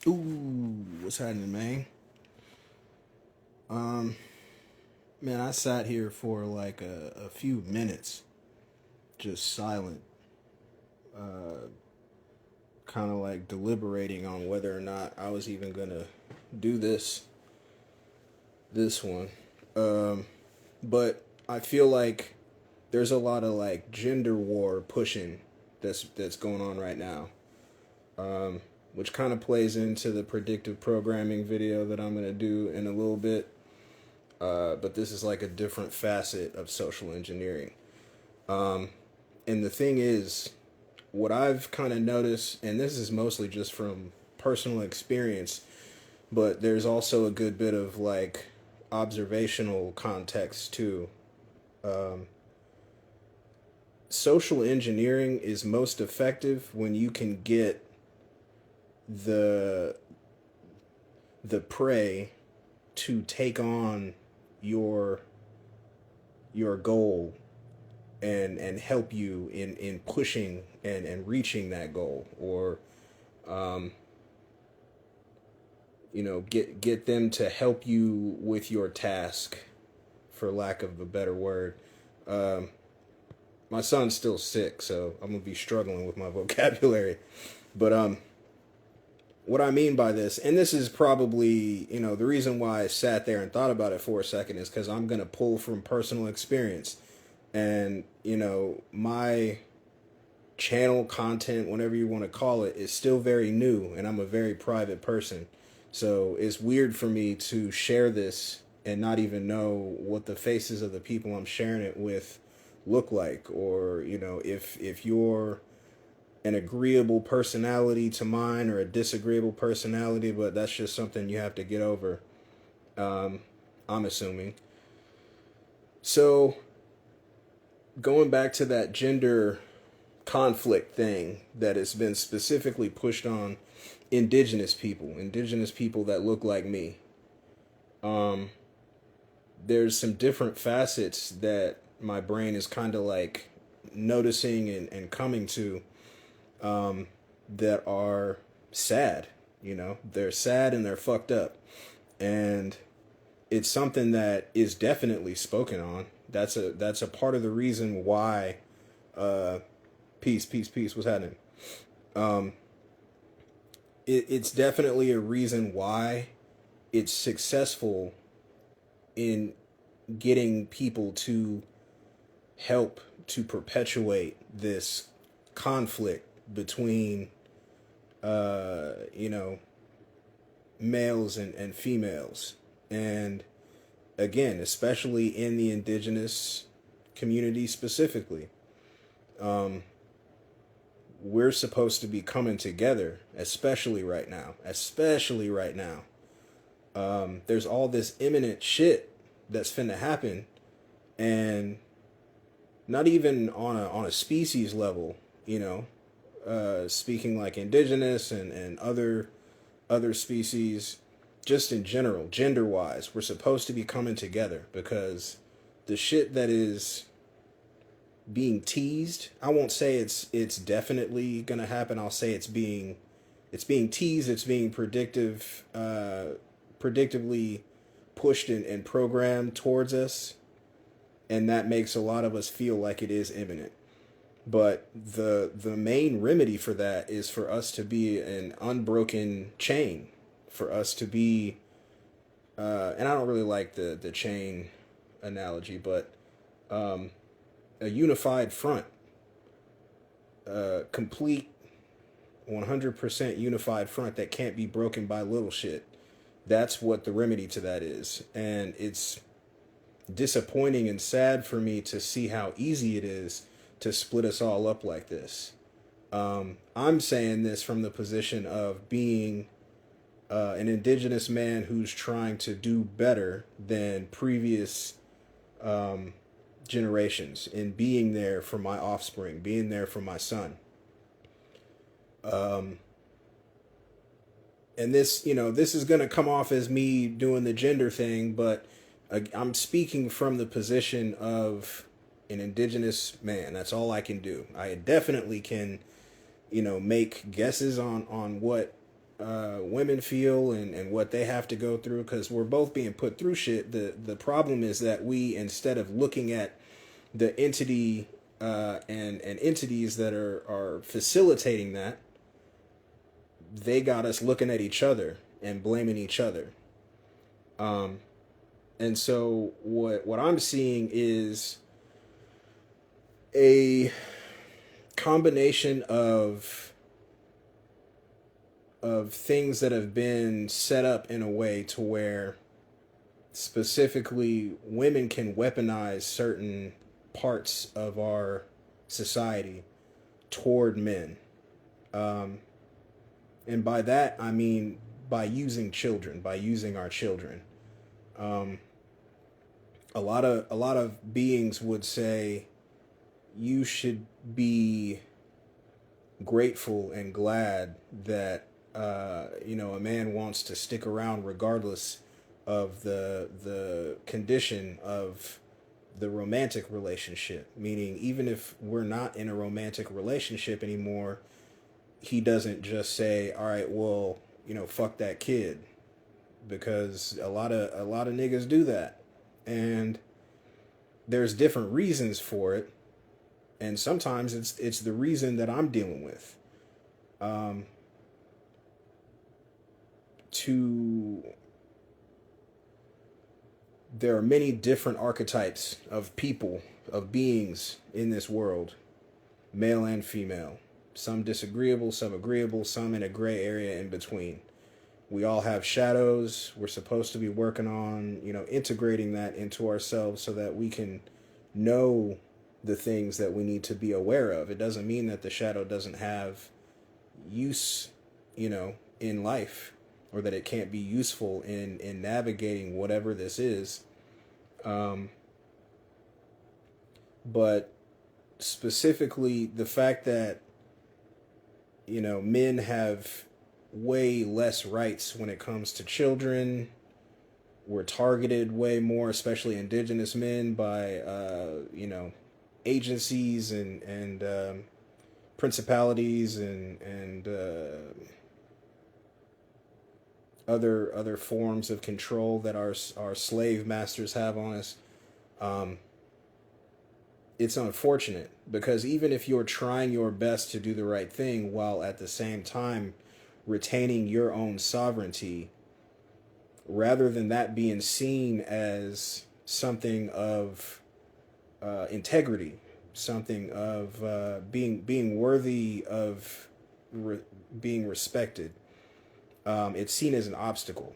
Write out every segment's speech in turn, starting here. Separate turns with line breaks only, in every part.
Ooh, what's happening, man? Um, Man, I sat here for like a few minutes, just silent, kind of like deliberating on whether or not I was even gonna do this one. Um, but I feel like there's a lot of like gender war pushing that's going on right now, which kind of plays into the predictive programming video that I'm gonna do in a little bit. But this is like a different facet of social engineering. And the thing is, what I've kind of noticed, and this is mostly just from personal experience, but there's also a good bit of like observational context too. Social engineering is most effective when you can get the the prey to take on your your goal and help you in pushing and reaching that goal, or get them to help you with your task, for lack of a better word. um, my son's still sick, so I'm gonna be struggling with my vocabulary. But what I mean by this, and this is probably, the reason why I sat there and thought about it for a second, is because I'm gonna pull from personal experience. And my channel content, whatever you want to call it, is still very new, and I'm a very private person. So it's weird for me to share this and not even know what the faces of the people I'm sharing it with look like, or if you're an agreeable personality to mine or a disagreeable personality, but that's just something you have to get over. I'm assuming. So going back to that gender conflict thing that has been specifically pushed on indigenous people that look like me. There's some different facets that my brain is kind of like noticing and coming to, that are sad. They're sad and they're fucked up. And it's something that is definitely spoken on. That's a part of the reason why, peace, what's happening? It's definitely a reason why it's successful in getting people to help to perpetuate this conflict between, you know, males and females. And again, especially in the indigenous community specifically, we're supposed to be coming together, especially right now. Especially right now. There's all this imminent shit that's finna happen, and not even on a species level, speaking like indigenous and other species, just in general, gender wise, we're supposed to be coming together, because the shit that is being teased, I won't say it's definitely gonna happen. I'll say it's being teased, it's being predictively pushed and programmed towards us, and that makes a lot of us feel like it is imminent. But the main remedy for that is for us to be an unbroken chain, for us to be, and I don't really like the chain analogy, but a unified front, a complete 100% unified front that can't be broken by little shit. That's what the remedy to that is. And it's disappointing and sad for me to see how easy it is to split us all up like this. I'm saying this from the position of being, an indigenous man who's trying to do better than previous, generations, in being there for my offspring, being there for my son. And this is going to come off as me doing the gender thing, but I'm speaking from the position of an indigenous man. That's all I can do. I definitely can, make guesses on what women feel and what they have to go through, because we're both being put through shit. The problem is that we, instead of looking at the entity and entities that are facilitating that, they got us looking at each other and blaming each other. And so what I'm seeing is a combination of things that have been set up in a way to where specifically women can weaponize certain parts of our society toward men. And by that, I mean by using children, by using our children. A lot of beings would say you should be grateful and glad that a man wants to stick around regardless of the condition of the romantic relationship. Meaning, even if we're not in a romantic relationship anymore, he doesn't just say, all right, well, fuck that kid, because a lot of niggas do that, and there's different reasons for it, and sometimes it's the reason that I'm dealing with. There are many different archetypes of people, of beings in this world, male and female. Some disagreeable, some agreeable, some in a gray area in between. We all have shadows. We're supposed to be working on, integrating that into ourselves so that we can know the things that we need to be aware of. It doesn't mean that the shadow doesn't have use, in life, or that it can't be useful in navigating whatever this is. But specifically the fact that, men have way less rights when it comes to children. We're targeted way more, especially indigenous men, by, agencies and principalities and other forms of control that our slave masters have on us. It's unfortunate, because even if you're trying your best to do the right thing while at the same time retaining your own sovereignty, rather than that being seen as something of integrity, something of being worthy of being respected, it's seen as an obstacle,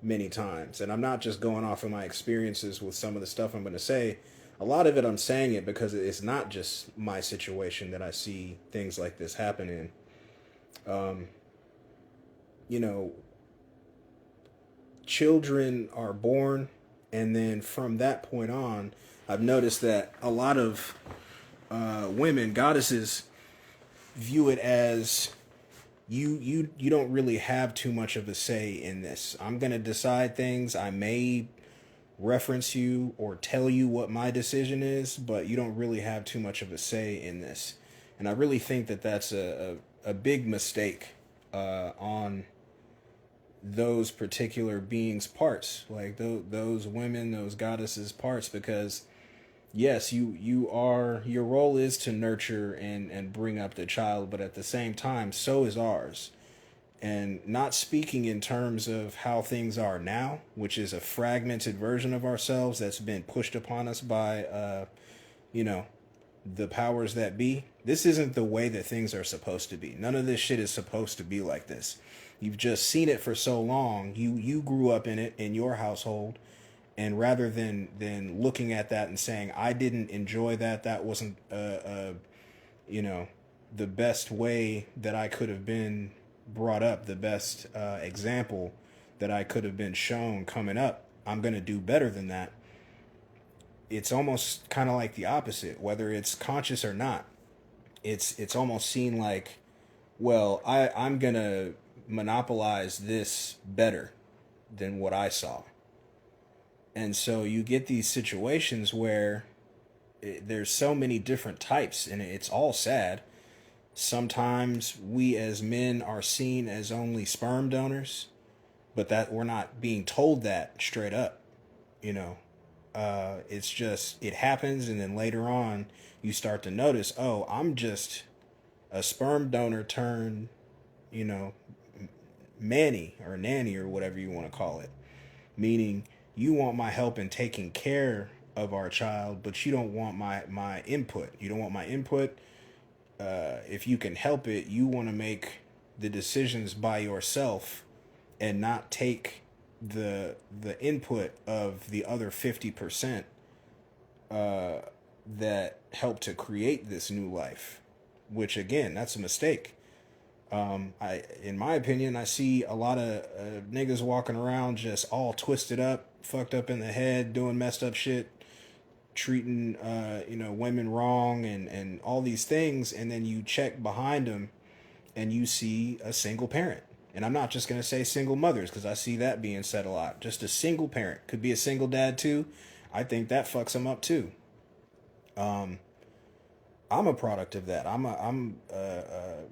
many times. And I'm not just going off of my experiences with some of the stuff I'm going to say. A lot of it, I'm saying it because it's not just my situation that I see things like this happen in. Children are born, and then from that point on, I've noticed that a lot of women, goddesses, view it as you don't really have too much of a say in this. I'm going to decide things. I may reference you or tell you what my decision is, but you don't really have too much of a say in this. And I really think that that's a big mistake on those particular beings' parts, like those women, those goddesses' parts, because yes, your role is to nurture and bring up the child, but at the same time, so is ours. And not speaking in terms of how things are now, which is a fragmented version of ourselves that's been pushed upon us by, the powers that be. This isn't the way that things are supposed to be. None of this shit is supposed to be like this. You've just seen it for so long. You grew up in it in your household, and rather than looking at that and saying, I didn't enjoy that wasn't the best way that I could have been brought up, the best example that I could have been shown coming up, I'm going to do better than that. It's almost kind of like the opposite, whether it's conscious or not. It's almost seen like, well, I'm going to monopolize this better than what I saw. And so you get these situations where there's so many different types, and it's all sad. Sometimes we as men are seen as only sperm donors, but that we're not being told that straight up, you know. It's just, it happens, and then later on, you start to notice, oh, I'm just a sperm donor turned, you know, manny or nanny or whatever you want to call it. Meaning, you want my help in taking care of our child, but you don't want my input. You don't want my input. If you can help it, you want to make the decisions by yourself and not take the input of the other 50% that helped to create this new life, which again, that's a mistake. In my opinion, I see a lot of niggas walking around just all twisted up, fucked up in the head, doing messed up shit, treating women wrong, and all these things, and then you check behind them and you see a single parent. And I'm not just going to say single mothers, because I see that being said a lot. Just a single parent. Could be a single dad too. I think that fucks them up too. I'm a product of that. I'm a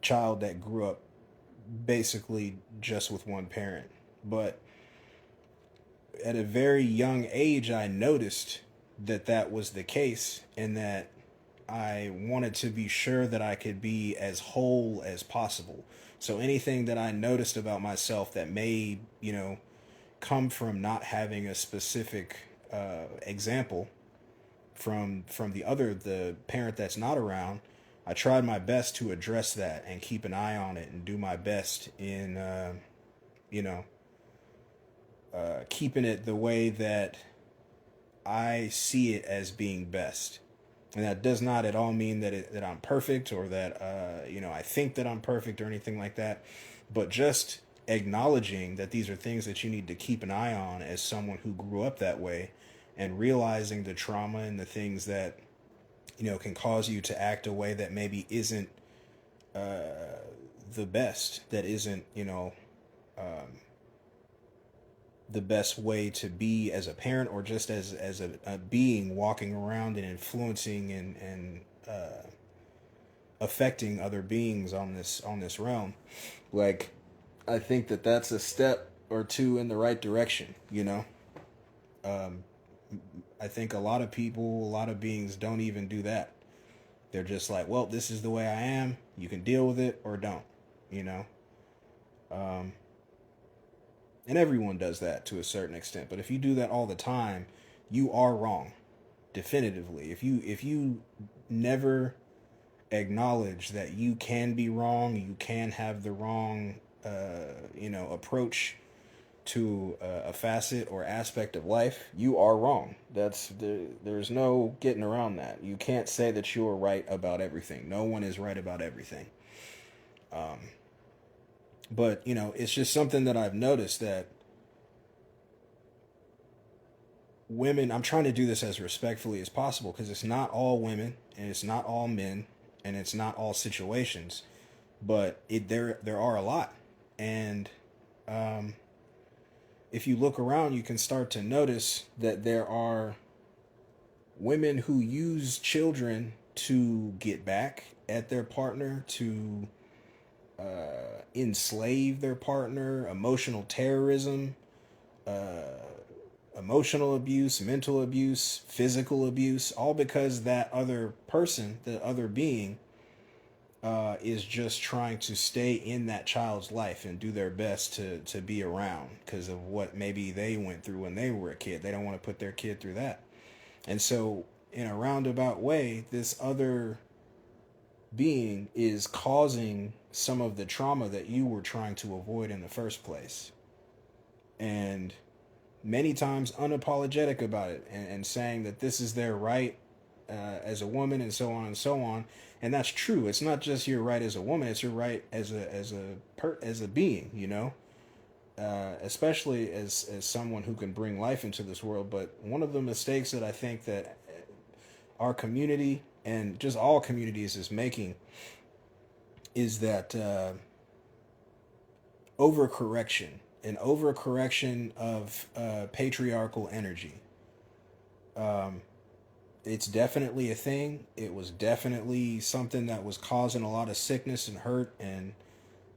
child that grew up basically just with one parent. But at a very young age, I noticed that that was the case, and that I wanted to be sure that I could be as whole as possible. So anything that I noticed about myself that may, come from not having a specific example from the parent that's not around, I tried my best to address that and keep an eye on it and do my best in, keeping it the way that I see it as being best. And that does not at all mean that I'm perfect, or that I think that I'm perfect or anything like that, but just acknowledging that these are things that you need to keep an eye on as someone who grew up that way, and realizing the trauma and the things that can cause you to act a way that maybe isn't the best, that isn't the best way to be as a parent, or just as a being walking around and influencing and affecting other beings on this realm. Like, I think that that's a step or two in the right direction. I think a lot of people, a lot of beings don't even do that. They're just like, well, this is the way I am. You can deal with it or don't. And everyone does that to a certain extent. But if you do that all the time, you are wrong, definitively. If you never acknowledge that you can be wrong, you can have the wrong, approach to a facet or aspect of life, you are wrong. There's no getting around that. You can't say that you are right about everything. No one is right about everything. But, it's just something that I've noticed, that women, I'm trying to do this as respectfully as possible, because it's not all women and it's not all men and it's not all situations, but there are a lot. And if you look around, you can start to notice that there are women who use children to get back at their partner, to enslave their partner, emotional terrorism, emotional abuse, mental abuse, physical abuse, all because that other person, the other being, is just trying to stay in that child's life and do their best to be around because of what maybe they went through when they were a kid. They don't want to put their kid through that. And so, in a roundabout way, this other being is causing some of the trauma that you were trying to avoid in the first place. And many times unapologetic about it, and saying that this is their right as a woman, and so on and so on. And that's true. It's not just your right as a woman, it's your right as a being, especially as someone who can bring life into this world. But one of the mistakes that I think that our community and just all communities is making is that overcorrection, an overcorrection of patriarchal energy. It's definitely a thing. It was definitely something that was causing a lot of sickness and hurt and,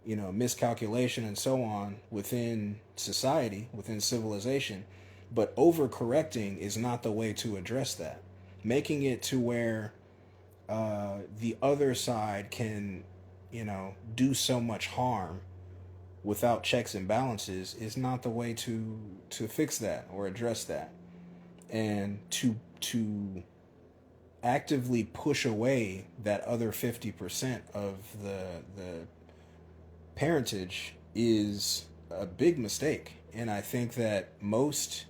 miscalculation and so on within society, within civilization. But overcorrecting is not the way to address that. Making it to where the other side can, do so much harm without checks and balances is not the way to fix that or address that. And to actively push away that other 50% of the parentage is a big mistake. And I think that most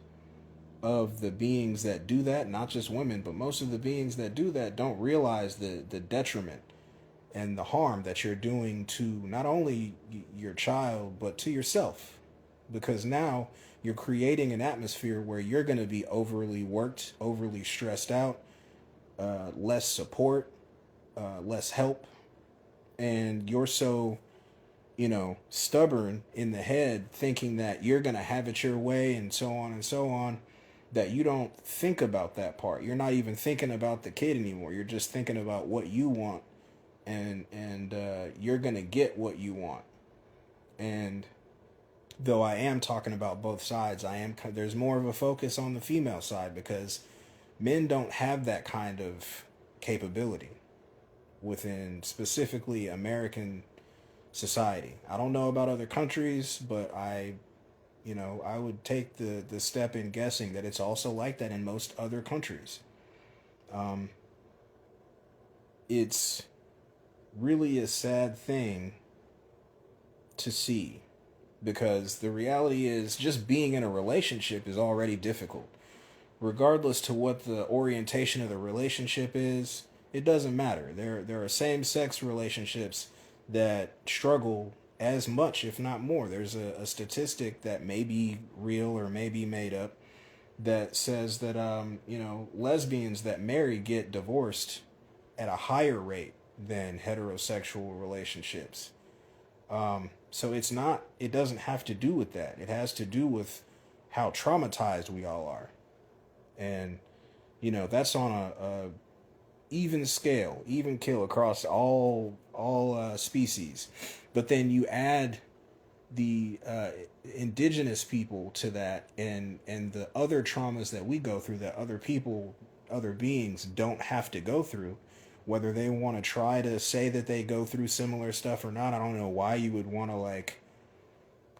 of the beings that do that, not just women, but most of the beings that do that don't realize the detriment and the harm that you're doing to not only your child, but to yourself. Because now you're creating an atmosphere where you're going to be overly worked, overly stressed out, less support, less help, and you're so, stubborn in the head, thinking that you're going to have it your way and so on, that you don't think about that part. You're not even thinking about the kid anymore. You're just thinking about what you want, and you're going to get what you want. And though I am talking about both sides, there's more of a focus on the female side because men don't have that kind of capability within specifically American society. I don't know about other countries, but I would take the step in guessing that it's also like that in most other countries. It's really a sad thing to see because the reality is just being in a relationship is already difficult. Regardless to what the orientation of the relationship is, it doesn't matter. There are same-sex relationships that struggle as much, if not more. There's a statistic that may be real or may be made up that says that lesbians that marry get divorced at a higher rate than heterosexual relationships. So it doesn't have to do with that. It has to do with how traumatized we all are. And, that's on a even scale, even kill across all species. But then you add the indigenous people to that and the other traumas that we go through that other beings don't have to go through. Whether they want to try to say that they go through similar stuff or not, I don't know why you would want to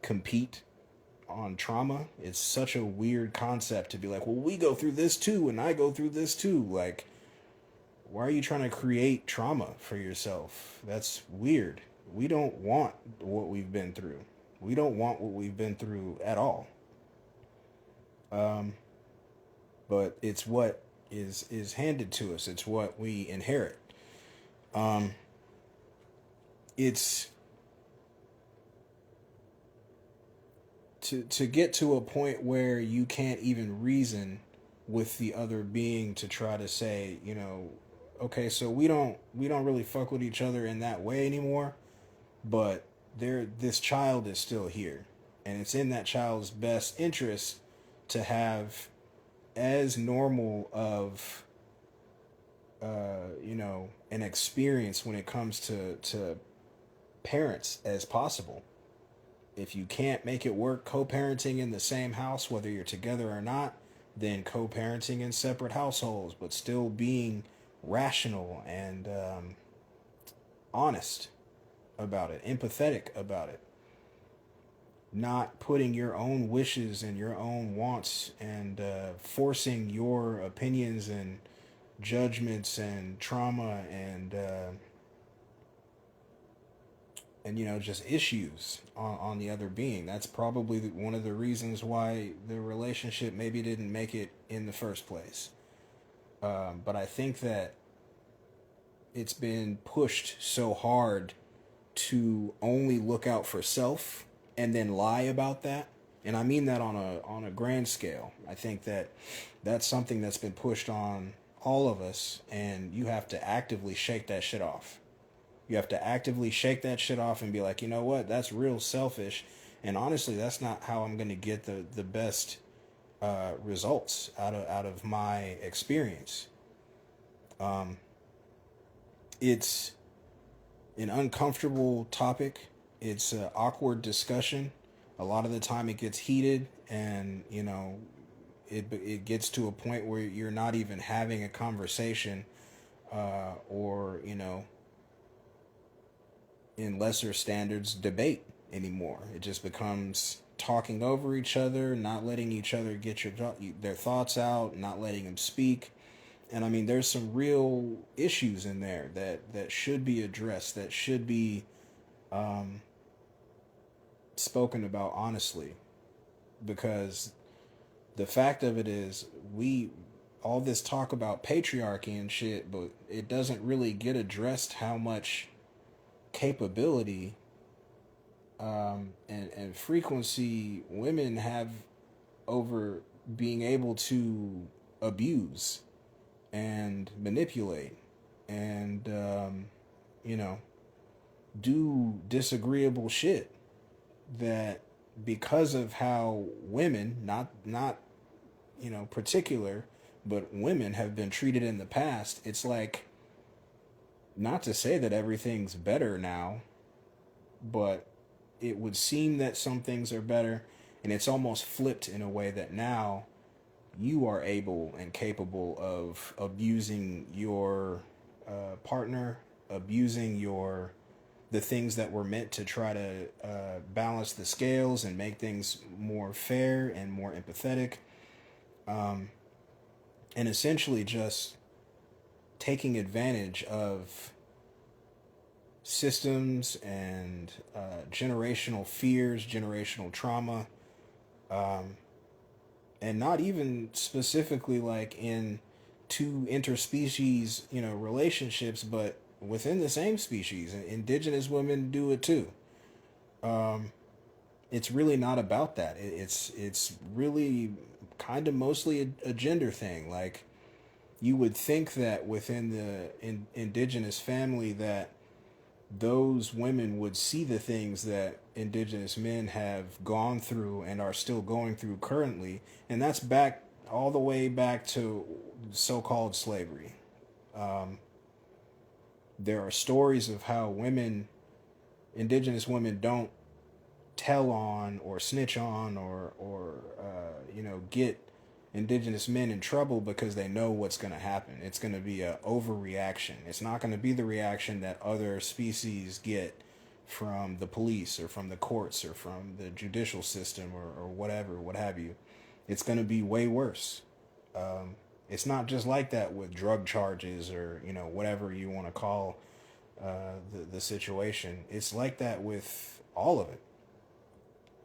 compete on trauma. It's such a weird concept to be like, well, we go through this too and I go through this too. Like, why are you trying to create trauma for yourself? That's weird. We don't want what we've been through. We don't want what we've been through at all. But it's what is handed to us. It's what we inherit. It's to get to a point where you can't even reason with the other being to try to say, okay, so we don't really fuck with each other in that way anymore, but this child is still here, and it's in that child's best interest to have as normal of an experience when it comes to parents as possible. If you can't make it work co-parenting in the same house, whether you're together or not, then co-parenting in separate households, but still being rational and honest about it, empathetic about it. Not putting your own wishes and your own wants and forcing your opinions and judgments and trauma and just issues on the other being. That's probably one of the reasons why the relationship maybe didn't make it in the first place. But I think that it's been pushed so hard to only look out for self and then lie about that. And I mean that on a grand scale. I think that that's something that's been pushed on all of us, and you have to actively shake that shit off. You have to actively shake that shit off and be like, you know what, that's real selfish. And honestly, that's not how I'm going to get the best results out of my experience. It's an uncomfortable topic. It's an awkward discussion. A lot of the time it gets heated, and it gets to a point where you're not even having a conversation, or in lesser standards, debate anymore. It just becomes talking over each other, not letting each other get their thoughts out, not letting them speak. And I mean, there's some real issues in there that should be addressed, that should be spoken about honestly, because the fact of it is, we all this talk about patriarchy and shit, but it doesn't really get addressed how much capability and frequency women have over being able to abuse and manipulate and you know do disagreeable shit, that because of how women, not particular, but women have been treated in the past. It's like, not to say that everything's better now, but it would seem that some things are better, and it's almost flipped in a way that now you are able and capable of abusing your partner, abusing the things that were meant to try to balance the scales and make things more fair and more empathetic, and essentially just taking advantage of systems and generational fears, generational trauma, and not even specifically like in two interspecies, relationships, but within the same species. And indigenous women do it too. It's really not about that. It's really kind of mostly a gender thing. Like, you would think that within the indigenous family that those women would see the things that indigenous men have gone through and are still going through currently, and that's back all the way back to so-called slavery. There are stories of how indigenous women don't tell on or snitch on or get indigenous men in trouble because they know what's going to happen. It's going to be a overreaction. It's not going to be the reaction that other species get from the police or from the courts or from the judicial system or whatever, what have you. It's going to be way worse. It's not just like that with drug charges or whatever you want to call the situation. It's like that with all of it.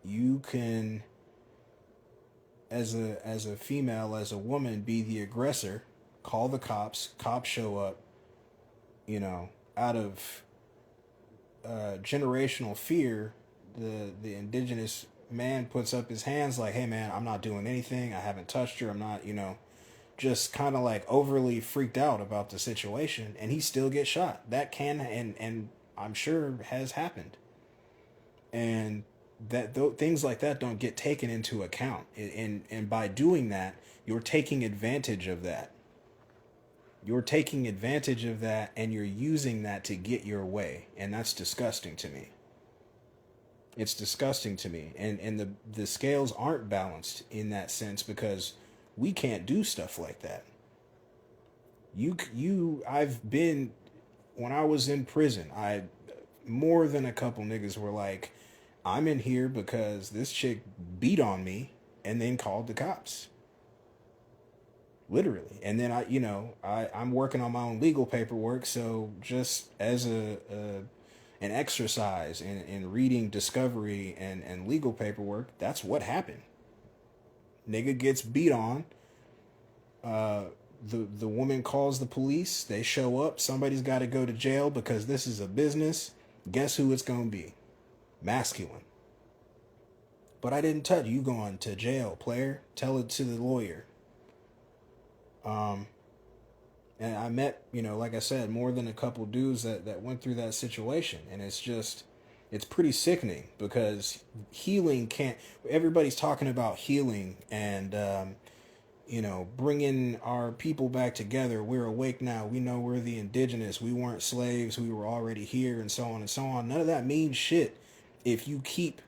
You can, as a female, as a woman, be the aggressor, call the cops show up, out of generational fear. The indigenous man puts up his hands like, hey man, I'm not doing anything, I haven't touched her, I'm not, just kind of like overly freaked out about the situation, and he still gets shot. That can and I'm sure has happened. And that things like that don't get taken into account, and by doing that, you're taking advantage of that. You're taking advantage of that, and you're using that to get your way, and that's disgusting to me. It's disgusting to me, and the scales aren't balanced in that sense, because we can't do stuff like that. I've been, when I was in prison, more than a couple niggas were like, I'm in here because this chick beat on me and then called the cops. Literally. And then I'm working on my own legal paperwork, so just as an exercise in reading discovery and legal paperwork, that's what happened. Nigga gets beat on. The woman calls the police. They show up. Somebody's got to go to jail because this is a business. Guess who it's going to be? Masculine. But I didn't touch you. Going to jail, player. Tell it to the lawyer. And I met, like I said, more than a couple dudes that went through that situation. And it's pretty sickening, because healing can't, everybody's talking about healing and bringing our people back together. We're awake now. We know we're the indigenous. We weren't slaves. We were already here, and so on and so on. None of that means shit if you keep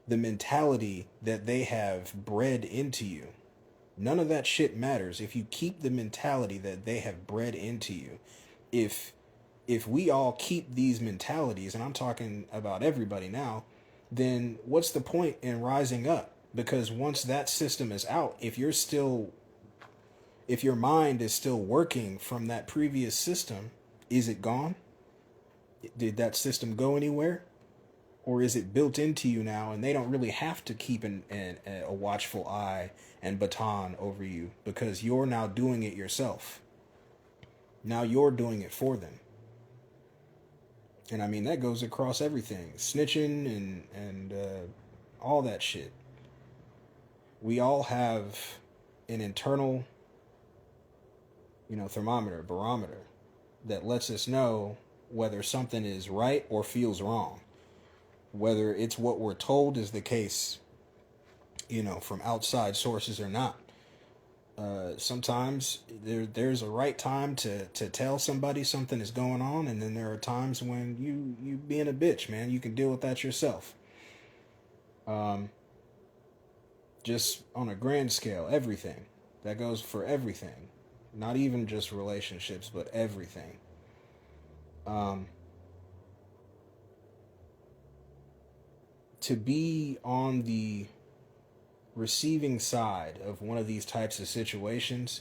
the mentality that they have bred into you. None of that shit matters if you keep the mentality that they have bred into you. If we all keep these mentalities, and I'm talking about everybody now, then what's the point in rising up? Because once that system is out, if your mind is still working from that previous system, is it gone? Did that system go anywhere? Or is it built into you now and they don't really have to keep a watchful eye and baton over you because you're now doing it yourself? Now you're doing it for them. And I mean, that goes across everything. Snitching and all that shit. We all have an internal, thermometer, barometer that lets us know whether something is right or feels wrong. Whether it's what we're told is the case, from outside sources or not. Sometimes there's a right time to tell somebody something is going on, and then there are times when you being a bitch, man. You can deal with that yourself. Just on a grand scale, everything. That goes for everything. Not even just relationships, but everything. To be on the receiving side of one of these types of situations,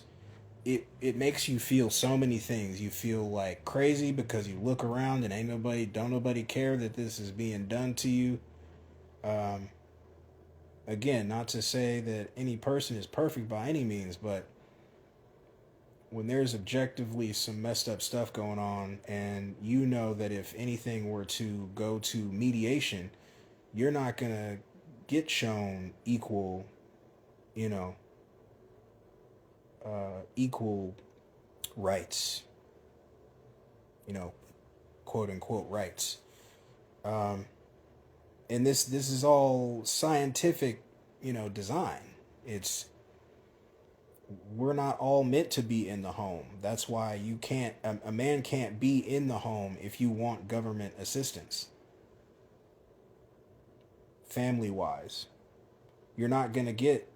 it makes you feel so many things. You feel like crazy because you look around and don't nobody care that this is being done to you. Again, not to say that any person is perfect by any means, but when there's objectively some messed up stuff going on, and you know that if anything were to go to mediation, you're not gonna get shown equal, equal rights, quote unquote rights. And this is all scientific, design. We're not all meant to be in the home. That's why a man can't be in the home if you want government assistance. Family wise, you're not going to get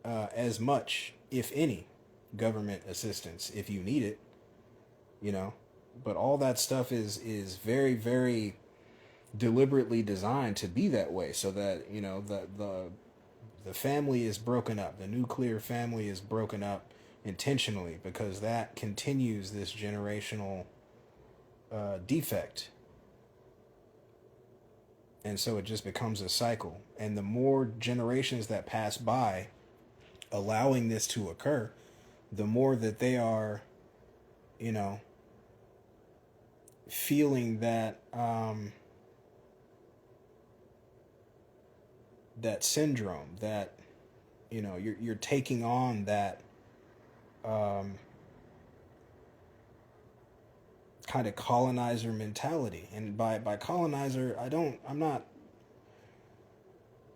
as much, if any, government assistance if you need it, but all that stuff is very, very deliberately designed to be that way, so that the family is broken up. The nuclear family is broken up intentionally because that continues this generational defect. And so it just becomes a cycle. And the more generations that pass by allowing this to occur, the more that they are, feeling that that syndrome, that you're taking on that kind of colonizer mentality. And by colonizer, I'm not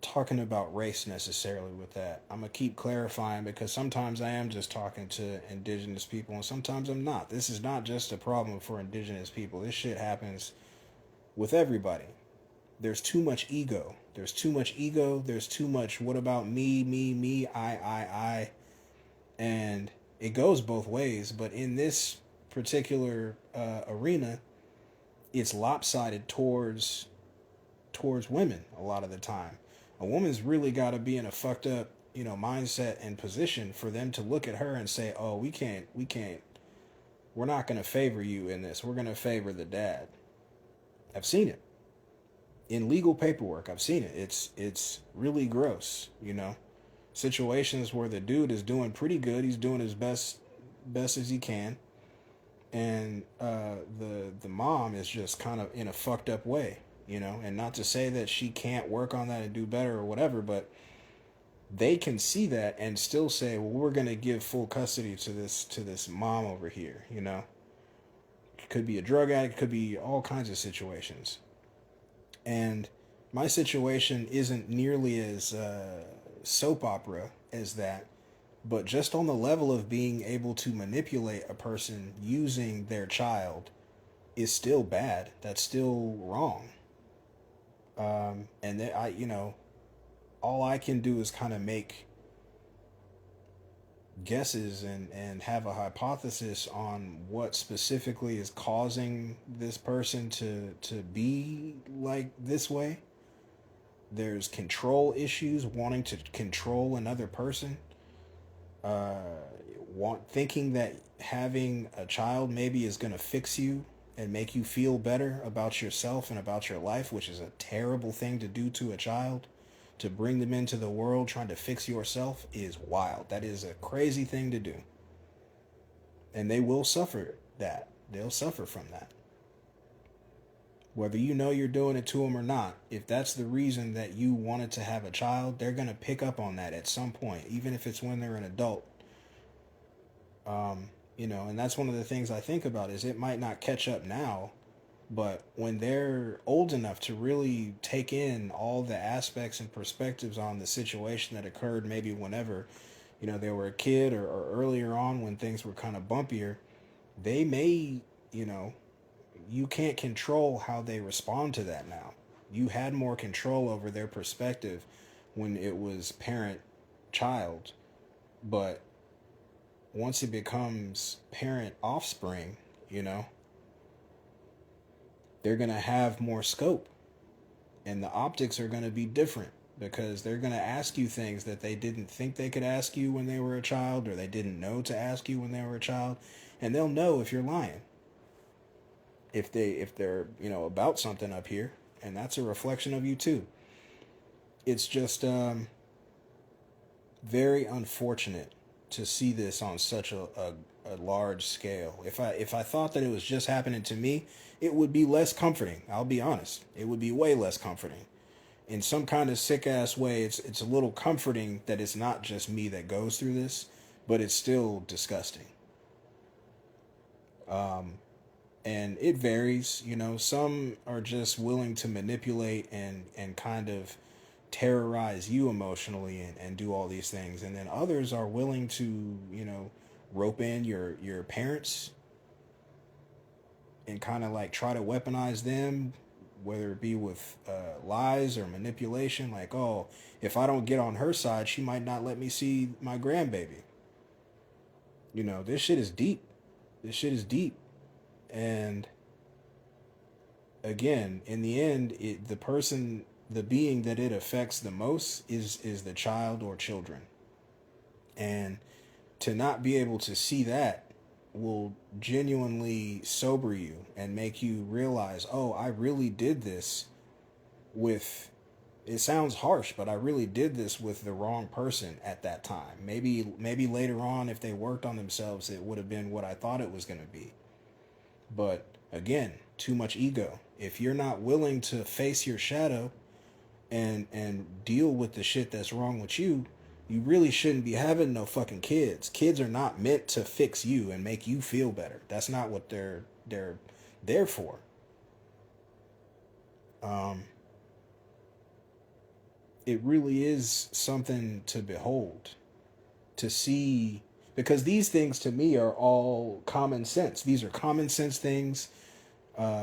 talking about race necessarily with that. I'm gonna keep clarifying because sometimes I am just talking to indigenous people and sometimes I'm not. This is not just a problem for indigenous people. This shit happens with everybody. There's too much ego. There's too much what about me, I. And it goes both ways, but in this particular arena, it's lopsided towards women a lot of the time. A woman's really got to be in a fucked up, mindset and position for them to look at her and say, "Oh, we can't. We're not going to favor you in this. We're going to favor the dad." I've seen it in legal paperwork. I've seen it. It's really gross, situations where the dude is doing pretty good. He's doing his best as he can, and the mom is just kind of in a fucked up way, and not to say that she can't work on that and do better or whatever, but they can see that and still say, well, we're going to give full custody to this mom over here. It could be a drug addict, could be all kinds of situations. And my situation isn't nearly as soap opera as that, But just on the level of being able to manipulate a person using their child is still bad. That's still wrong. And I, all I can do is kind of make guesses and have a hypothesis on what specifically is causing this person to be like this way. There's control issues, wanting to control another person, uh, thinking that having a child maybe is going to fix you and make you feel better about yourself and about your life, which is a terrible thing to do to a child. To bring them into the world trying to fix yourself is wild. That is a crazy thing to do. And they will suffer that. They'll suffer from that. Whether you know you're doing it to them or not, if that's the reason that you wanted to have a child, they're going to pick up on that at some point, even if it's when they're an adult. And that's one of the things I think about is it might not catch up now, but when they're old enough to really take in all the aspects and perspectives on the situation that occurred, maybe whenever, they were a kid or earlier on when things were kind of bumpier, they may, you can't control how they respond to that now. You had more control over their perspective when it was parent child, but once it becomes parent offspring, they're going to have more scope and the optics are going to be different because they're going to ask you things that they didn't think they could ask you when they were a child or they didn't know to ask you when they were a child, and they'll know if you're lying. If they're, about something up here, and that's a reflection of you too. It's just very unfortunate to see this on such a large scale. If I thought that it was just happening to me, it would be less comforting. I'll be honest. It would be way less comforting. In some kind of sick ass way, it's a little comforting that it's not just me that goes through this, but it's still disgusting. And it varies, some are just willing to manipulate and kind of terrorize you emotionally and do all these things. And then others are willing to, rope in your parents and kind of like try to weaponize them, whether it be with lies or manipulation. Like, oh, if I don't get on her side, she might not let me see my grandbaby. This shit is deep. This shit is deep. And again, in the end, the being that it affects the most is the child or children. And to not be able to see that will genuinely sober you and make you realize, oh, I really did this with, it sounds harsh, but I really did this with the wrong person at that time. Maybe later on, if they worked on themselves, it would have been what I thought it was going to be. But again, too much ego. If you're not willing to face your shadow and deal with the shit that's wrong with you, you really shouldn't be having no fucking kids. Kids are not meant to fix you and make you feel better. That's not what they're there for. It really is something to behold, to see, because these things to me are all common sense. These are common sense things,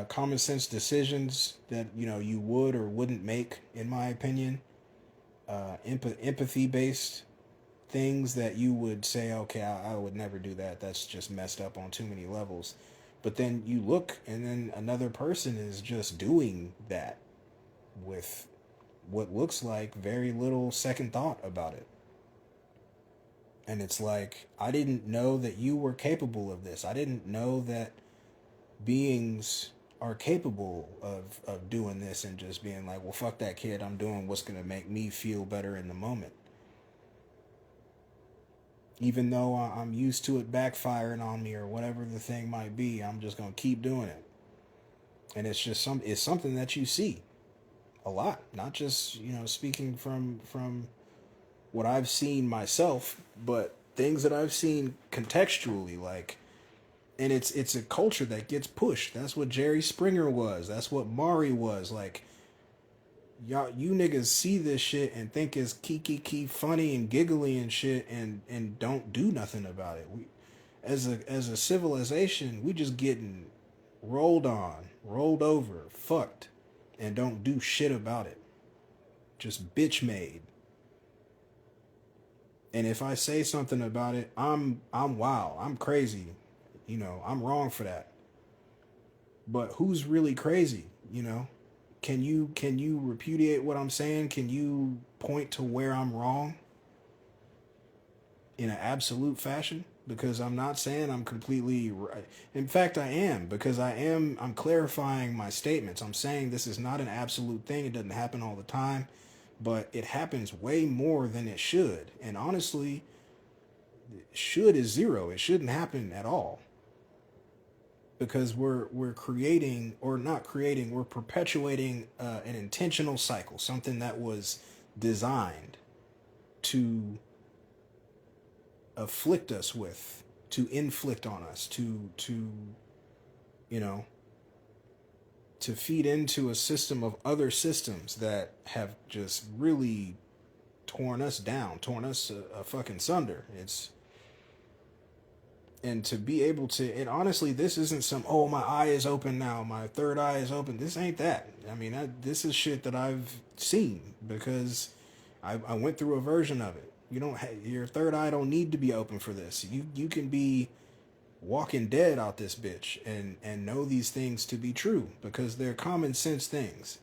common sense decisions that you would or wouldn't make, in my opinion. Empathy based things that you would say, okay, I would never do that. That's just messed up on too many levels. But then you look, and then another person is just doing that with what looks like very little second thought about it. And it's like, I didn't know that you were capable of this. I didn't know that beings are capable of doing this and just being like, well, fuck that kid. I'm doing what's going to make me feel better in the moment. Even though I'm used to it backfiring on me or whatever the thing might be, I'm just going to keep doing it. And it's just it's something that you see a lot, not just, speaking from what I've seen myself, but things that I've seen contextually, like, and it's a culture that gets pushed. That's what Jerry Springer was. That's what Maury was. Like, you niggas see this shit and think it's key funny and giggly and shit, and don't do nothing about it. We, as a civilization, we just getting rolled on, rolled over, fucked, and don't do shit about it. Just bitch made. And if I say something about it, I'm wow, I'm crazy. You know, I'm wrong for that. But who's really crazy, you know? Can you repudiate what I'm saying? Can you point to where I'm wrong in an absolute fashion? Because I'm not saying I'm completely right. In fact, I am, because I'm clarifying my statements. I'm saying this is not an absolute thing. It doesn't happen all the time, but it happens way more than it should. And honestly, should is zero. It shouldn't happen at all, because we're creating, or not creating, we're perpetuating an intentional cycle, something that was designed to afflict us with, to inflict on us, to you know, to feed into a system of other systems that have just really torn us down, torn us a fucking sunder. It's, and to be able to, and honestly, this isn't some, oh, my eye is open now, my third eye is open. This ain't that. I mean, this is shit that I've seen, because I went through a version of it. You don't your third eye don't need to be open for this. You can be walking dead out this bitch and know these things to be true, because they're common sense things.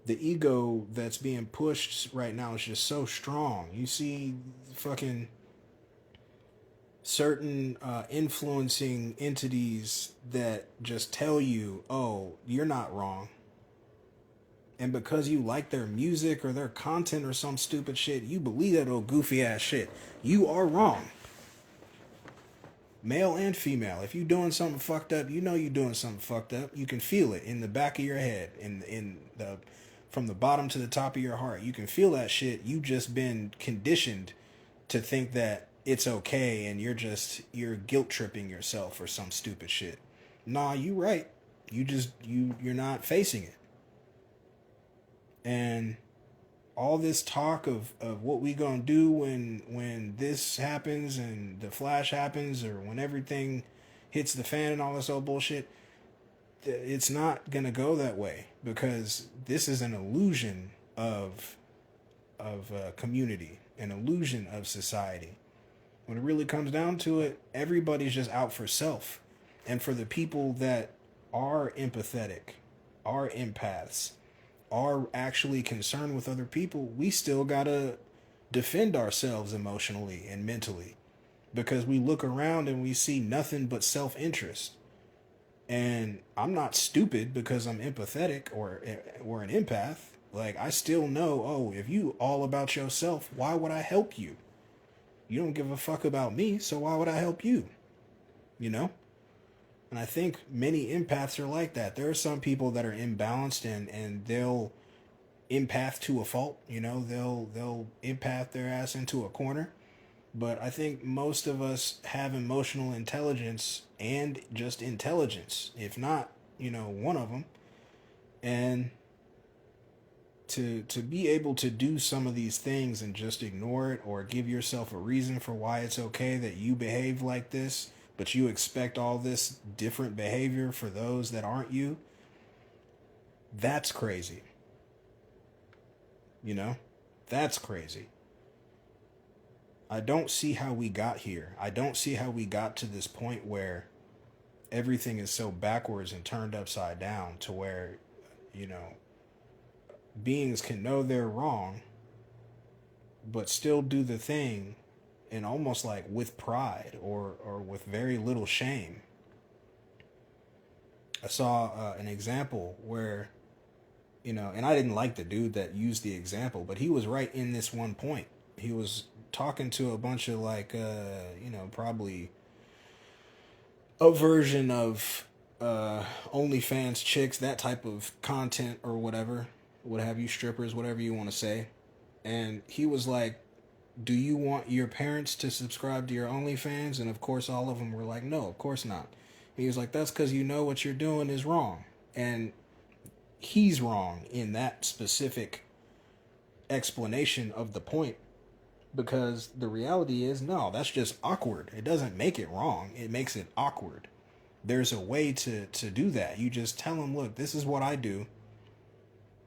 The ego that's being pushed right now is just so strong. You see fucking certain influencing entities that just tell you, oh, you're not wrong. And because you like their music or their content or some stupid shit, you believe that old goofy ass shit. You are wrong. Male and female. If you doing something fucked up, you know you doing something fucked up. You can feel it in the back of your head, in the from the bottom to the top of your heart. You can feel that shit. You just been conditioned to think that it's okay, and you're guilt tripping yourself for some stupid shit. Nah, you right. You're not facing it. And all this talk of what we gonna do when this happens and the flash happens, or when everything hits the fan and all this old bullshit, it's not gonna go that way, because this is an illusion of community, an illusion of society. When it really comes down to it, everybody's just out for self. And for the people that are empathetic, are empaths, are actually concerned with other people, we still gotta defend ourselves emotionally and mentally, because we look around and we see nothing but self-interest. And I'm not stupid because I'm empathetic or an empath. Like, I still know, oh, if you all about yourself, why would I help you? You don't give a fuck about me, so why would I help you? You know? And I think many empaths are like that. There are some people that are imbalanced, and they'll empath to a fault, you know, they'll empath their ass into a corner. But I think most of us have emotional intelligence and just intelligence, if not, you know, one of them. And to be able to do some of these things and just ignore it, or give yourself a reason for why it's okay that you behave like this, but you expect all this different behavior for those that aren't you, that's crazy. You know? That's crazy. I don't see how we got here. I don't see how we got to this point where everything is so backwards and turned upside down, to where, you know, beings can know they're wrong but still do the thing, and almost like with pride, or with very little shame. I saw an example where, you know, and I didn't like the dude that used the example, but he was right in this one point. He was talking to a bunch of like, you know, probably a version of OnlyFans chicks, that type of content or whatever, what have you, strippers, whatever you want to say. And he was like, do you want your parents to subscribe to your OnlyFans? And of course, all of them were like, no, of course not. And he was like, that's because you know what you're doing is wrong. And he's wrong in that specific explanation of the point, because the reality is, no, that's just awkward. It doesn't make it wrong. It makes it awkward. There's a way to do that. You just tell them, look, this is what I do.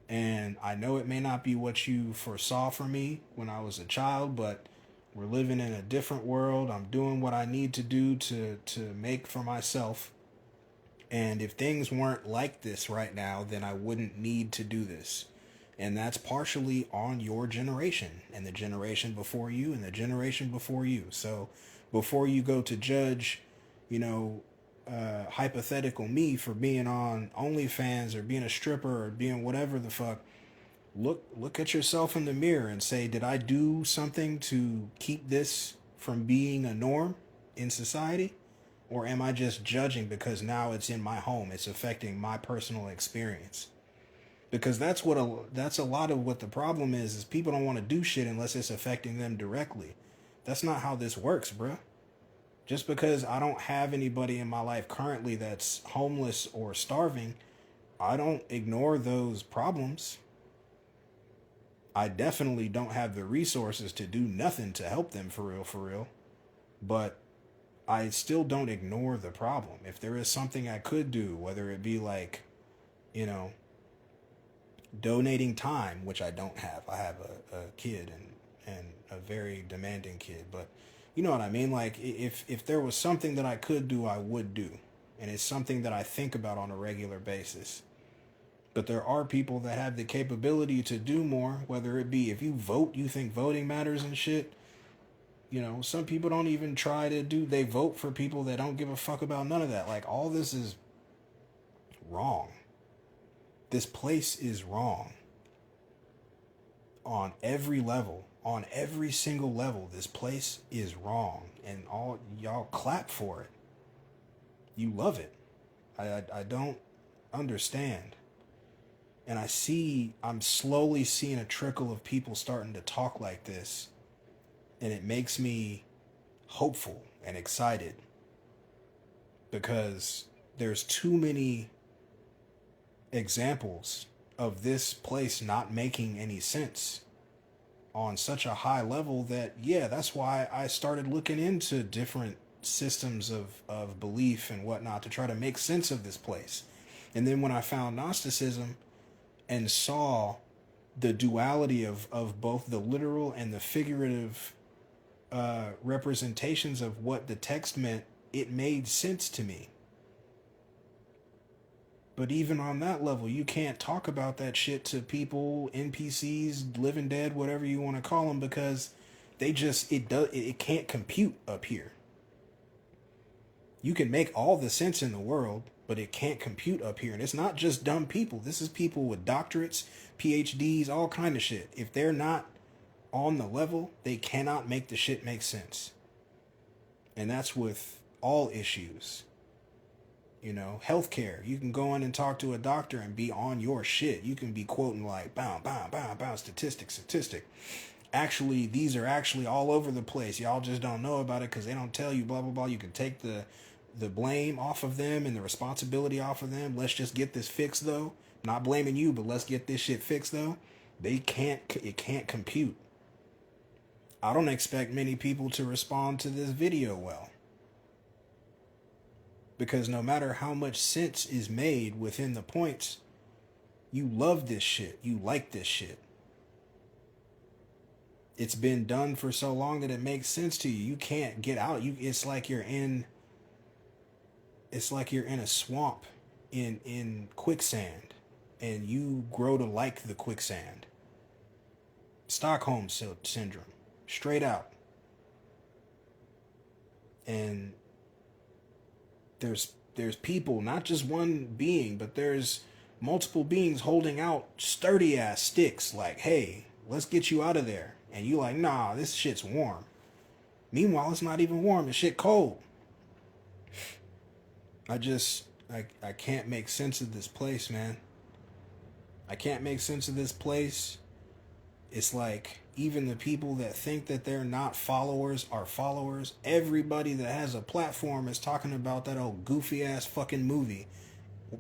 And I know it may not be what you foresaw for me when I was a child, but we're living in a different world. I'm doing what I need to do to make for myself. And if things weren't like this right now, then I wouldn't need to do this. And that's partially on your generation and the generation before you and the generation before you. So before you go to judge, you know, hypothetical me for being on OnlyFans or being a stripper or being whatever the fuck, look at yourself in the mirror and say, did I do something to keep this from being a norm in society? Or am I just judging because now it's in my home, it's affecting my personal experience? Because that's a lot of what the problem is people don't want to do shit unless it's affecting them directly. That's not how this works, bruh. Just because I don't have anybody in my life currently that's homeless or starving, I don't ignore those problems. I definitely don't have the resources to do nothing to help them for real. But I still don't ignore the problem. If there is something I could do, whether it be like, you know, donating time, which I don't have. I have a kid and a very demanding kid, but you know what I mean? Like if there was something that I could do, I would do. And it's something that I think about on a regular basis. But there are people that have the capability to do more, whether it be if you vote, you think voting matters and shit. You know, some people don't even try to do, they vote for people that don't give a fuck about none of that. Like, all this is wrong. This place is wrong. On every level, on every single level, this place is wrong. And all y'all clap for it. You love it. I don't understand. And I'm slowly seeing a trickle of people starting to talk like this. And it makes me hopeful and excited because there's too many examples of this place not making any sense on such a high level that, yeah, that's why I started looking into different systems of belief and whatnot to try to make sense of this place. And then when I found Gnosticism and saw the duality of both the literal and the figurative representations of what the text meant, it made sense to me. But even on that level, you can't talk about that shit to people, NPCs, living dead, whatever you want to call them, because it can't compute up here. You can make all the sense in the world, but it can't compute up here. And it's not just dumb people. This is people with doctorates, PhDs, all kind of shit. If they're not on the level, they cannot make the shit make sense. And that's with all issues. You know, healthcare. You can go in and talk to a doctor and be on your shit. You can be quoting like, bow, statistic. Actually, these are actually all over the place. Y'all just don't know about it because they don't tell you, blah, blah, blah. You can take the blame off of them and the responsibility off of them. Let's just get this fixed, though. Not blaming you, but let's get this shit fixed, though. It can't compute. I don't expect many people to respond to this video well. Because no matter how much sense is made within the points, you love this shit. You like this shit. It's been done for so long that it makes sense to you. You can't get out. It's like you're in a swamp in quicksand, and you grow to like the quicksand. Stockholm syndrome. Straight out. And there's people, not just one being, but there's multiple beings holding out sturdy ass sticks like, hey, let's get you out of there. And you like, nah, this shit's warm. Meanwhile, it's not even warm, it's shit cold. I can't make sense of this place, man. I can't make sense of this place. It's like, even the people that think that they're not followers are followers. Everybody that has a platform is talking about that old goofy ass fucking movie.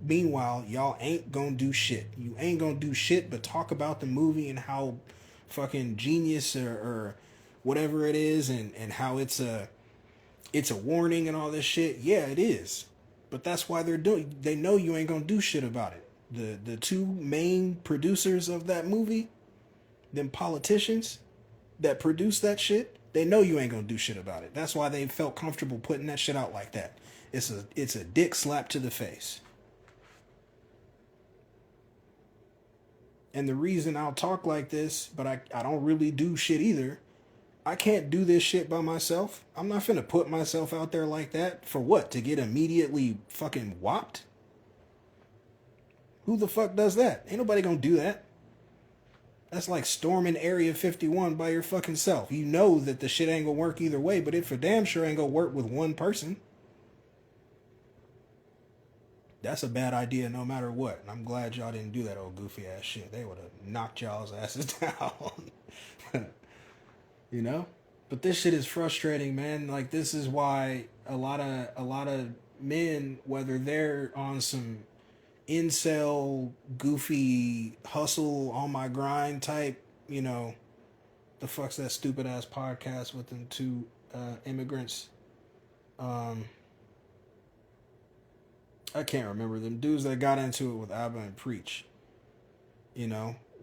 Meanwhile, y'all ain't gonna do shit. You ain't gonna do shit but talk about the movie and how fucking genius or whatever it is, and how it's a warning and all this shit. Yeah, it is. But that's why they know you ain't gonna do shit about it. The two main producers of that movie, them politicians that produce that shit, they know you ain't gonna do shit about it. That's why they felt comfortable putting that shit out like that. It's a dick slap to the face. And the reason I'll talk like this, but I don't really do shit either. I can't do this shit by myself. I'm not finna put myself out there like that. For what? To get immediately fucking whopped? Who the fuck does that? Ain't nobody gonna do that. That's like storming Area 51 by your fucking self. You know that the shit ain't gonna work either way, but it for damn sure ain't gonna work with one person. That's a bad idea no matter what. And I'm glad y'all didn't do that old goofy ass shit. They would have knocked y'all's asses down. You know? But this shit is frustrating, man. Like, this is why a lot of men, whether they're on some incel, goofy, hustle on my grind type, the fuck's that stupid ass podcast with them two immigrants? I can't remember them dudes that got into it with Abba and Preach.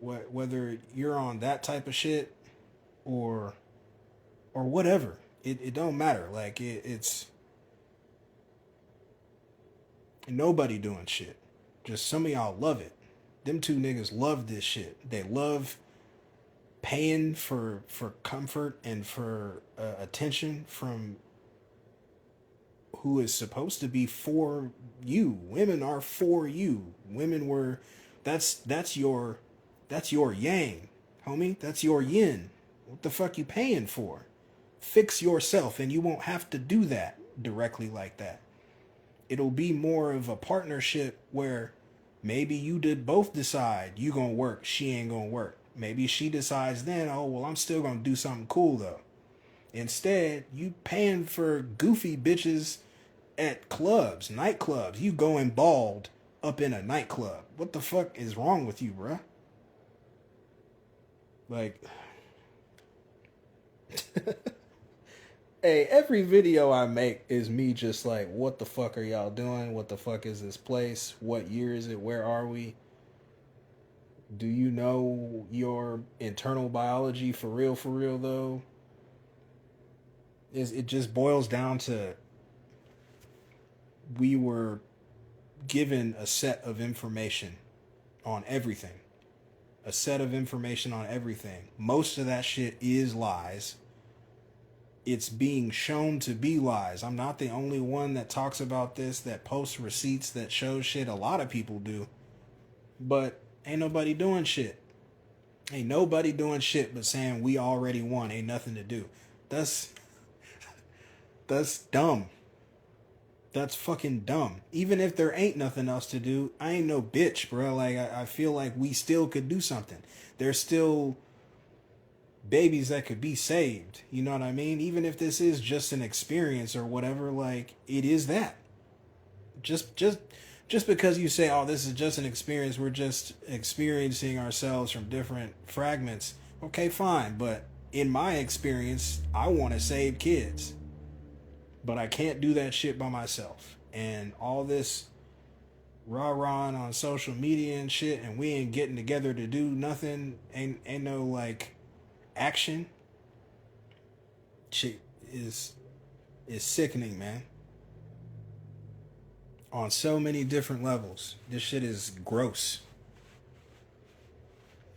Whether you're on that type of shit or whatever, it don't matter. Like it's nobody doing shit. Just some of y'all love it. Them two niggas love this shit. They love paying for comfort and for attention from who is supposed to be for you. Women are for you. Women were that's your yang, homie. That's your yin. What the fuck you paying for? Fix yourself and you won't have to do that directly like that. It'll be more of a partnership where maybe you did both decide you gonna work, she ain't gonna work. Maybe she decides then, oh well, I'm still gonna do something cool though. Instead, you paying for goofy bitches at clubs, nightclubs. You going bald up in a nightclub. What the fuck is wrong with you, bruh? Like, hey, every video I make is me just like, what the fuck are y'all doing? What the fuck is this place? What year is it? Where are we? Do you know your internal biology for real though? It just boils down to we were given a set of information on everything. A set of information on everything. Most of that shit is lies. It's being shown to be lies. I'm not the only one that talks about this, that posts receipts, that shows shit. A lot of people do. But ain't nobody doing shit. Ain't nobody doing shit but saying we already won. Ain't nothing to do. That's dumb. That's fucking dumb. Even if there ain't nothing else to do, I ain't no bitch, bro. Like, I feel like we still could do something. There's still babies that could be saved. You know what I mean? Even if this is just an experience or whatever, like, it is that. Just because you say, oh, this is just an experience, we're just experiencing ourselves from different fragments. Okay, fine. But in my experience, I want to save kids. But I can't do that shit by myself. And all this rah-rah on social media and shit, and we ain't getting together to do nothing, ain't no, like, action. Shit is sickening, man. On so many different levels. This shit is gross.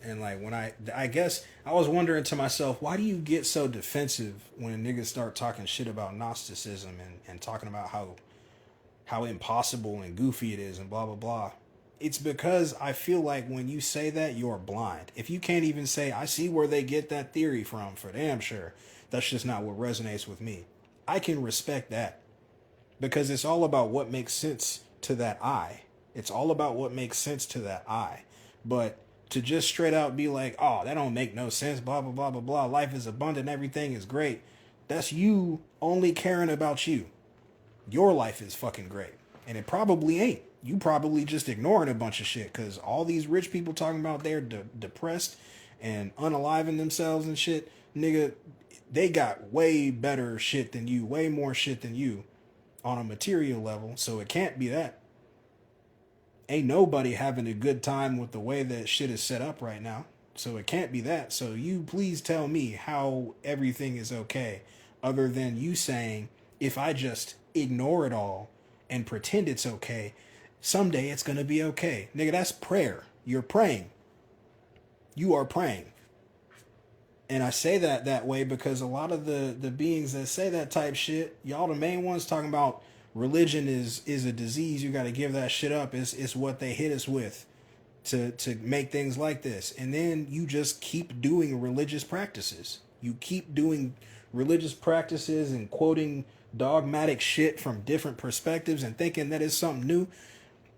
And like when I guess I was wondering to myself, why do you get so defensive when niggas start talking shit about Gnosticism and talking about how impossible and goofy it is and blah blah blah? It's because I feel like when you say that, you're blind. If you can't even say, I see where they get that theory from, for damn sure, that's just not what resonates with me. I can respect that. Because it's all about what makes sense to that eye. It's all about what makes sense to that eye. But to just straight out be like, oh, that don't make no sense, blah, blah, blah, blah, blah. Life is abundant, everything is great. That's you only caring about you. Your life is fucking great. And it probably ain't. you probably just ignoring a bunch of shit, because all these rich people talking about they're depressed and unaliving themselves and shit, nigga, they got way better shit than you, way more shit than you on a material level, so it can't be that. Ain't nobody having a good time with the way that shit is set up right now, so it can't be that. So you please tell me how everything is okay, other than you saying, if I just ignore it all and pretend it's okay, someday it's gonna be okay. Nigga, that's prayer. You're praying. You are praying. And I say that way because a lot of the beings that say that type shit, y'all the main ones talking about religion is a disease, you got to give that shit up. It's what they hit us with to make things like this. And then you just keep doing religious practices. You keep doing religious practices and quoting dogmatic shit from different perspectives and thinking that it's something new.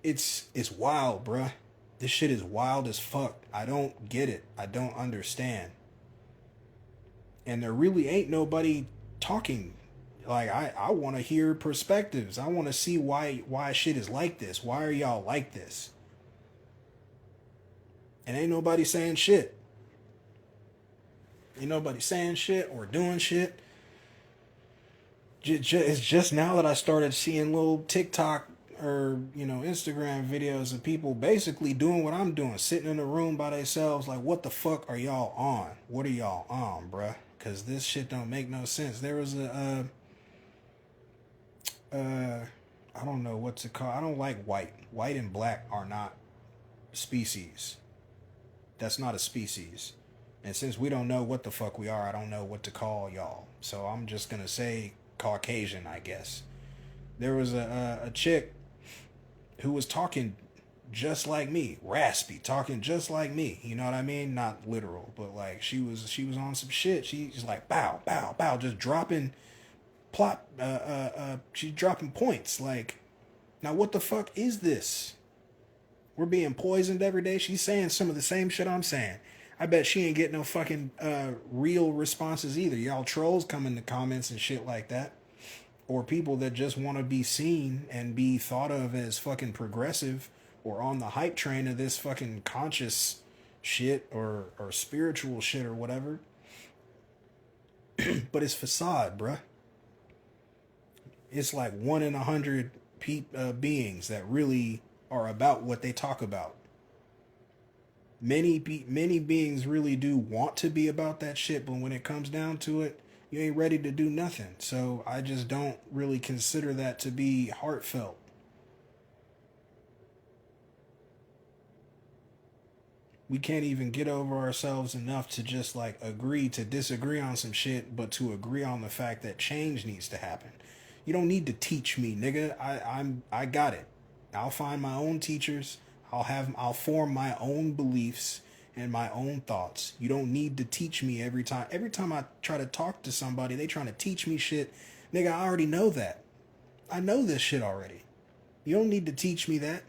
It's wild, bruh. This shit is wild as fuck. I don't get it. I don't understand. And there really ain't nobody talking. Like, I want to hear perspectives. I want to see why shit is like this. Why are y'all like this? And ain't nobody saying shit. Ain't nobody saying shit or doing shit. It's just now that I started seeing little TikTok or, Instagram videos of people basically doing what I'm doing, sitting in a room by themselves. Like, what the fuck are y'all on? What are y'all on, bruh? Because this shit don't make no sense. There was I don't know what to call. I don't like white. White and black are not species. That's not a species. And since we don't know what the fuck we are, I don't know what to call y'all. So I'm just gonna say Caucasian, I guess. There was a chick who was talking just like me, raspy, talking just like me. You know what I mean? Not literal, but like she was on some shit. She's like bow, bow, bow, just dropping plot. She's dropping points. Like, now what the fuck is this? We're being poisoned every day. She's saying some of the same shit I'm saying. I bet she ain't getting no fucking real responses either. Y'all trolls come in the comments and shit like that. Or people that just want to be seen and be thought of as fucking progressive or on the hype train of this fucking conscious shit or spiritual shit or whatever. But it's facade, bruh. It's like 1 in 100 beings that really are about what they talk about. Many beings really do want to be about that shit, but when it comes down to it, you ain't ready to do nothing. So I just don't really consider that to be heartfelt. We can't even get over ourselves enough to just like agree to disagree on some shit, but to agree on the fact that change needs to happen. You don't need to teach me, nigga. I got it. I'll find my own teachers. I'll form my own beliefs and my own thoughts. You don't need to teach me every time. Every time I try to talk to somebody, they trying to teach me shit. Nigga, I already know that. I know this shit already. You don't need to teach me that.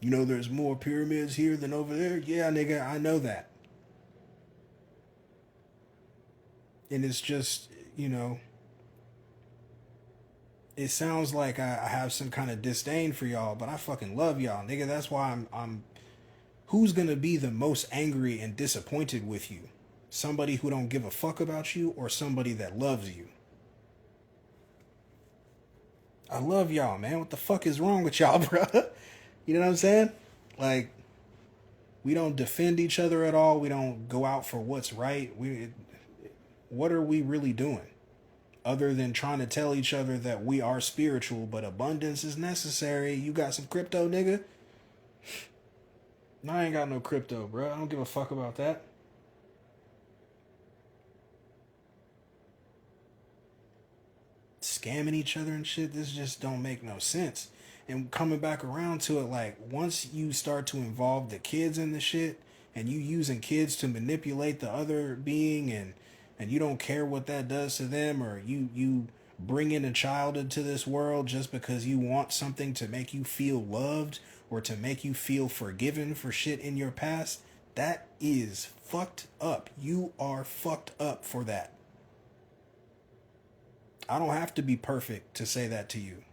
You know there's more pyramids here than over there? Yeah, nigga, I know that. And it's just, it sounds like I have some kind of disdain for y'all, but I fucking love y'all, nigga. That's why I'm who's gonna be the most angry and disappointed with you? Somebody who don't give a fuck about you or somebody that loves you? I love y'all, man. What the fuck is wrong with y'all, bro? You know what I'm saying? Like, we don't defend each other at all. We don't go out for what's right. What are we really doing? Other than trying to tell each other that we are spiritual, but abundance is necessary. You got some crypto, nigga? No, I ain't got no crypto, bro. I don't give a fuck about that. Scamming each other and shit, this just don't make no sense. And coming back around to it, like, once you start to involve the kids in the shit, and you using kids to manipulate the other being, and you don't care what that does to them, or you bring in a child into this world just because you want something to make you feel loved or to make you feel forgiven for shit in your past, that is fucked up. You are fucked up for that. I don't have to be perfect to say that to you.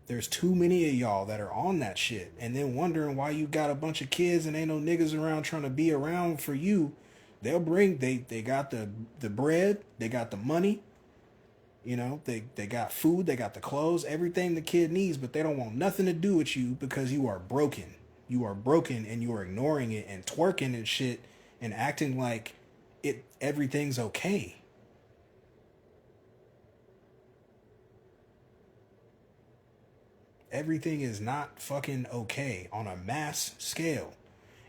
There's too many of y'all that are on that shit and then wondering why you got a bunch of kids and ain't no niggas around trying to be around for you. They'll bring they got the bread, they got the money, you know, they got food, they got the clothes, everything the kid needs, but they don't want nothing to do with you because you are broken. You are broken and you are ignoring it and twerking and shit and acting like everything's okay. Everything is not fucking okay on a mass scale.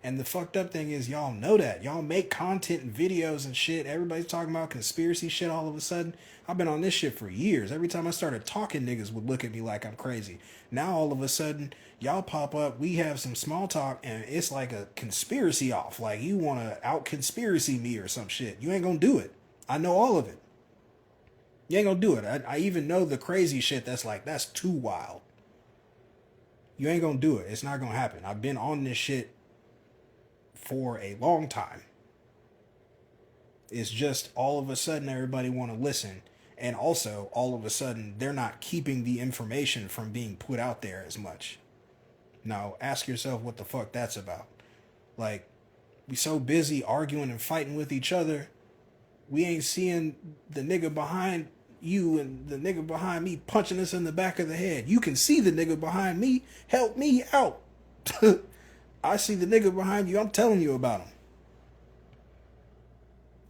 And the fucked up thing is y'all know that. Y'all make content and videos and shit. Everybody's talking about conspiracy shit all of a sudden. I've been on this shit for years. Every time I started talking, niggas would look at me like I'm crazy. Now all of a sudden, y'all pop up, we have some small talk, and it's like a conspiracy off. Like you want to out conspiracy me or some shit. You ain't gonna do it. I know all of it. You ain't gonna do it. I even know the crazy shit that's like, that's too wild. You ain't gonna do it. It's not gonna happen. I've been on this shit for a long time. It's just all of a sudden everybody want to listen, and also all of a sudden they're not keeping the information from being put out there as much. Now ask yourself what the fuck that's about. Like, we so busy arguing and fighting with each other, we ain't seeing the nigga behind you and the nigga behind me punching us in the back of the head. You can see the nigga behind me. Help me out. I see the nigga behind you. I'm telling you about him.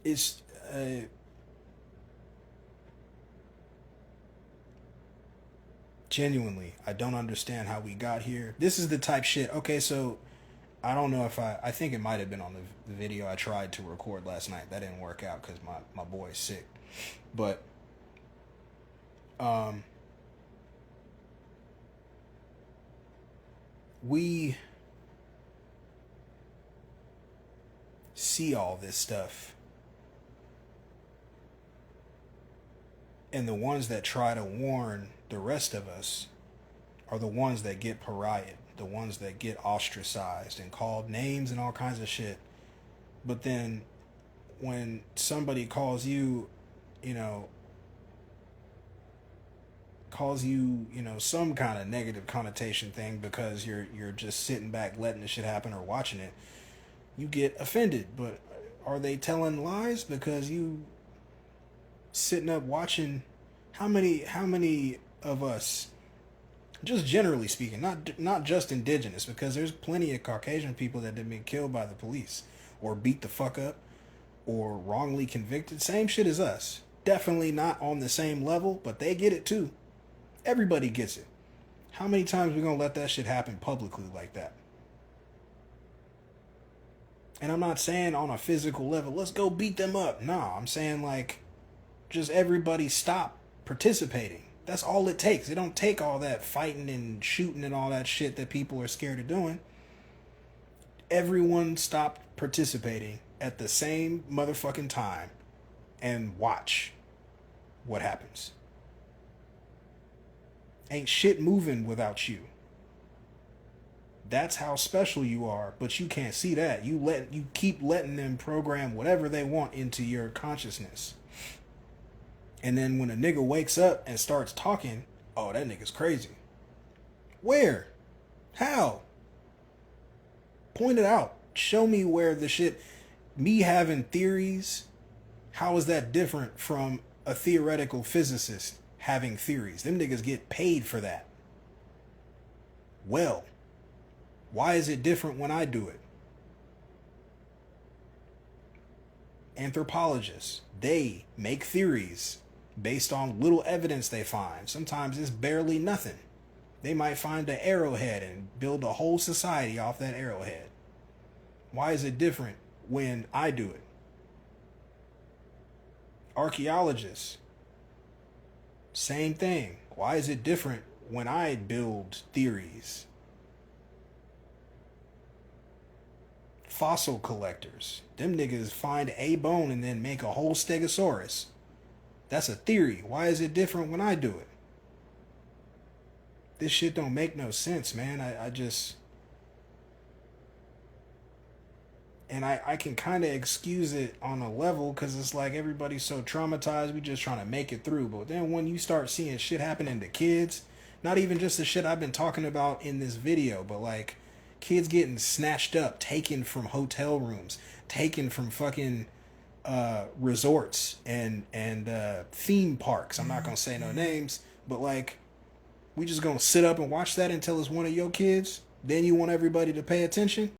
It's genuinely, I don't understand how we got here. This is the type shit. Okay, so I don't know if I think it might have been on the video I tried to record last night. That didn't work out because my boy's sick. But we see all this stuff, and the ones that try to warn the rest of us are the ones that get pariahed, the ones that get ostracized and called names and all kinds of shit. But then when somebody calls you, you know, some kind of negative connotation thing because you're just sitting back letting the shit happen or watching it, you get offended. But are they telling lies because you sitting up watching? How many of us, just generally speaking, not just indigenous, because there's plenty of Caucasian people that have been killed by the police or beat the fuck up or wrongly convicted, same shit as us. Definitely not on the same level, but they get it too. Everybody gets it. How many times we gonna let that shit happen publicly like that? And I'm not saying on a physical level, let's go beat them up. No, I'm saying like, just everybody stop participating. That's all it takes. It don't take all that fighting and shooting and all that shit that people are scared of doing. Everyone stop participating at the same motherfucking time and watch what happens. Ain't shit moving without you. That's how special you are, but you can't see that. You keep letting them program whatever they want into your consciousness. And then when a nigga wakes up and starts talking, oh, that nigga's crazy. Where? How? Point it out. Show me where the shit, me having theories, how is that different from a theoretical physicist having theories? Them niggas get paid for that. Well, why is it different when I do it? Anthropologists, they make theories based on little evidence they find. Sometimes it's barely nothing. They might find an arrowhead and build a whole society off that arrowhead. Why is it different when I do it? Archaeologists, same thing. Why is it different when I build theories? Fossil collectors, them niggas find a bone and then make a whole stegosaurus. That's a theory. Why is it different when I do it? This shit don't make no sense, man. I just... And I can kind of excuse it on a level because it's like everybody's so traumatized, we just trying to make it through. But then when you start seeing shit happening to kids, not even just the shit I've been talking about in this video, but like kids getting snatched up, taken from hotel rooms, taken from fucking resorts and theme parks. I'm not gonna say no names, but like we just gonna sit up and watch that until it's one of your kids? Then you want everybody to pay attention?